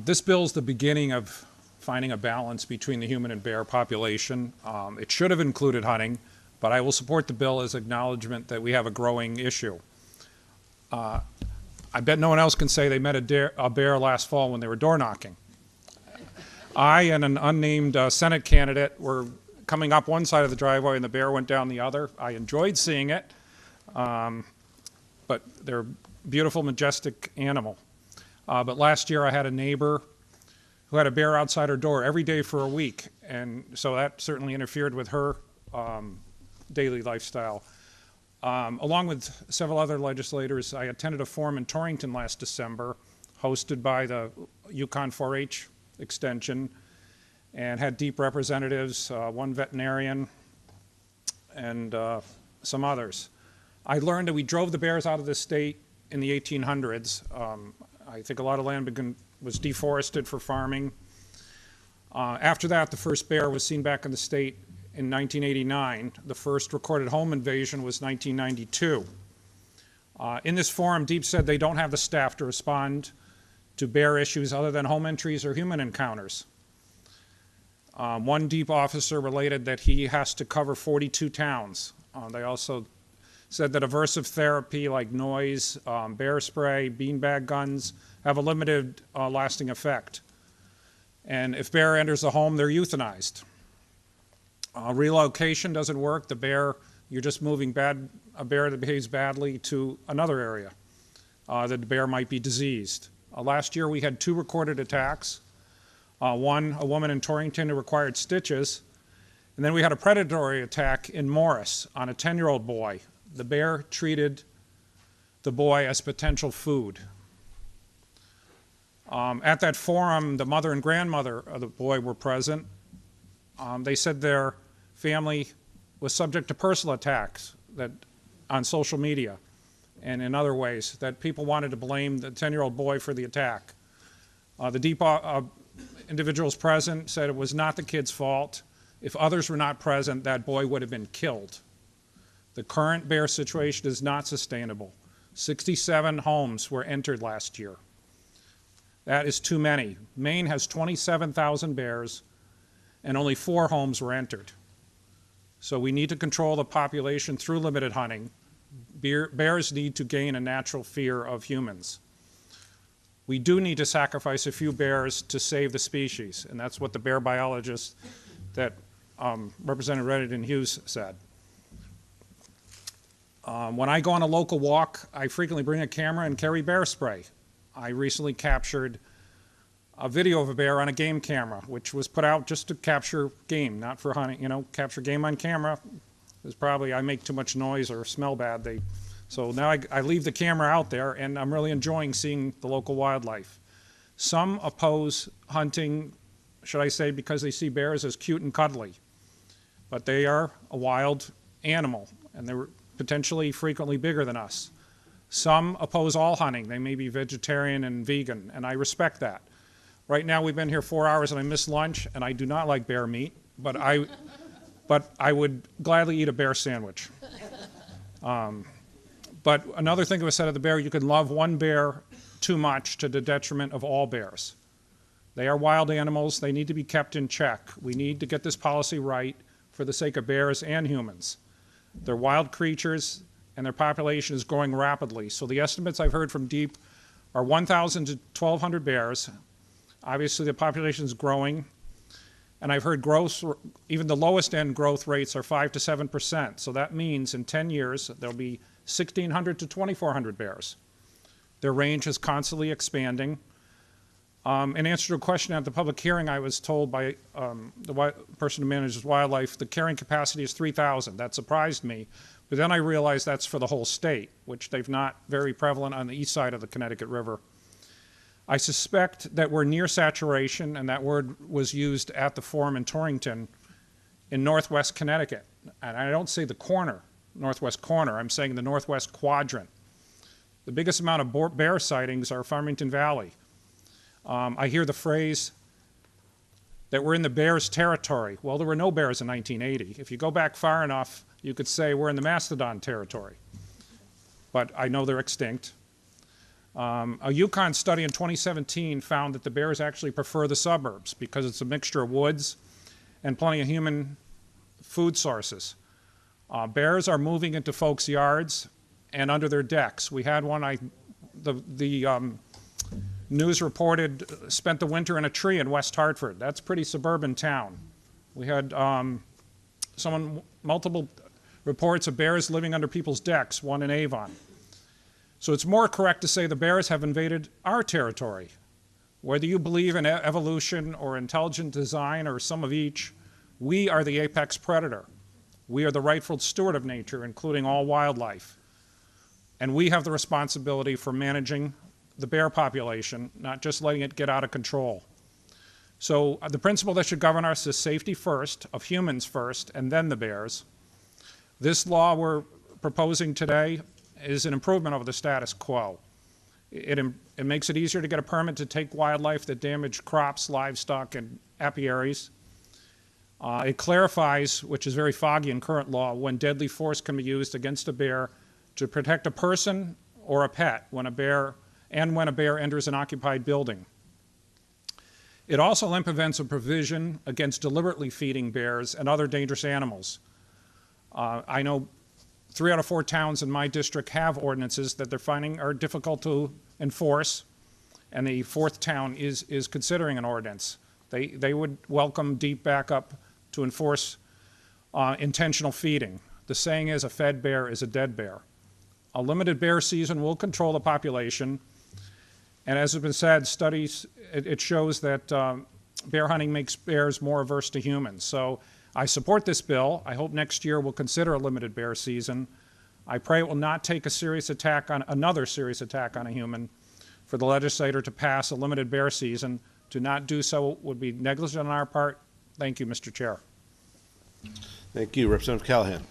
This bill is the beginning of finding a balance between the human and bear population. It should have included hunting, but I will support the bill as acknowledgement that we have a growing issue. I bet no one else can say they met a bear last fall when they were door knocking. I and an unnamed Senate candidate were coming up one side of the driveway and the bear went down the other. I enjoyed seeing it, but they're a beautiful, majestic animal. But last year I had a neighbor who had a bear outside her door every day for a week, and so that certainly interfered with her daily lifestyle. Along with several other legislators, I attended a forum in Torrington last December, hosted by the Yukon 4-H Extension, and had deep representatives, one veterinarian, and some others. I learned that we drove the bears out of the state in the 1800s. I think a lot of land was deforested for farming. After that, the first bear was seen back in the state in 1989. The first recorded home invasion was 1992. In this forum, Deep said they don't have the staff to respond to bear issues other than home entries or human encounters. One Deep officer related that he has to cover 42 towns. They also said that aversive therapy like noise, bear spray, beanbag guns have a limited lasting effect. And if bear enters the home, they're euthanized. Relocation doesn't work. You're just moving a bear that behaves badly to another area. The bear might be diseased. Last year we had 2 recorded attacks. One, a woman in Torrington who required stitches. And then we had a predatory attack in Morris on a 10-year-old boy. The bear treated the boy as potential food. At that forum, the mother and grandmother of the boy were present. They said their family was subject to personal attacks on social media and in other ways, that people wanted to blame the 10-year-old boy for the attack. The Deep individuals present said it was not the kid's fault. If others were not present, that boy would have been killed. The current bear situation is not sustainable. 67 homes were entered last year. That is too many. Maine has 27,000 bears, and only 4 homes were entered. So we need to control the population through limited hunting. Bears need to gain a natural fear of humans. We do need to sacrifice a few bears to save the species, and that's what the bear biologist that Representative Reddington Hughes said. When I go on a local walk, I frequently bring a camera and carry bear spray. I recently captured a video of a bear on a game camera, which was put out just to capture game, not for hunting. Capture game on camera is probably, I make too much noise or smell bad. So now I leave the camera out there, and I'm really enjoying seeing the local wildlife. Some oppose hunting, should I say, because they see bears as cute and cuddly. But they are a wild animal, and they're potentially frequently bigger than us. Some oppose all hunting. They may be vegetarian and vegan, and I respect that. Right now we've been here 4 hours and I missed lunch, and I do not like bear meat, but I would gladly eat a bear sandwich. But another thing that was said of the bear, you can love one bear too much to the detriment of all bears. They are wild animals. They need to be kept in check. We need to get this policy right for the sake of bears and humans. They're wild creatures, and their population is growing rapidly. So the estimates I've heard from Deep are 1,000 to 1,200 bears. Obviously, the population is growing, and I've heard growth, even the lowest end growth rates are 5 to 7%. So that means in 10 years, there'll be 1,600 to 2,400 bears. Their range is constantly expanding. In answer to a question at the public hearing, I was told by the person who manages wildlife, the carrying capacity is 3,000. That surprised me. But then I realized that's for the whole state, which they've not very prevalent on the east side of the Connecticut River. I suspect that we're near saturation, and that word was used at the forum in Torrington in northwest Connecticut. And I don't say the corner, northwest corner, I'm saying the northwest quadrant. The biggest amount of bear sightings are Farmington Valley. I hear the phrase that we're in the bears' territory. Well, there were no bears in 1980. If you go back far enough, you could say we're in the mastodon territory. But I know they're extinct. A Yukon study in 2017 found that the bears actually prefer the suburbs because it's a mixture of woods and plenty of human food sources. Bears are moving into folks' yards and under their decks. We had one, the news reported, spent the winter in a tree in West Hartford. That's a pretty suburban town. We had multiple reports of bears living under people's decks, one in Avon. So it's more correct to say the bears have invaded our territory. Whether you believe in evolution or intelligent design or some of each, we are the apex predator. We are the rightful steward of nature, including all wildlife. And we have the responsibility for managing the bear population, not just letting it get out of control. So the principle that should govern us is safety first, of humans first, and then the bears. This law we're proposing today is an improvement over the status quo. It makes it easier to get a permit to take wildlife that damage crops, livestock, and apiaries. It clarifies, which is very foggy in current law, when deadly force can be used against a bear to protect a person or a pet when a bear enters an occupied building. It also implements a provision against deliberately feeding bears and other dangerous animals. I know 3 out of 4 towns in my district have ordinances that they're finding are difficult to enforce, and the 4th town is considering an ordinance. They would welcome deep backup to enforce intentional feeding. The saying is, a fed bear is a dead bear. A limited bear season will control the population, and as has been said, studies, it shows that bear hunting makes bears more averse to humans. So I support this bill. I hope next year we'll consider a limited bear season. I pray it will not take another serious attack on a human for the legislator to pass a limited bear season. To not do so would be negligent on our part. Thank you, Mr. Chair. Thank you. Representative Callahan.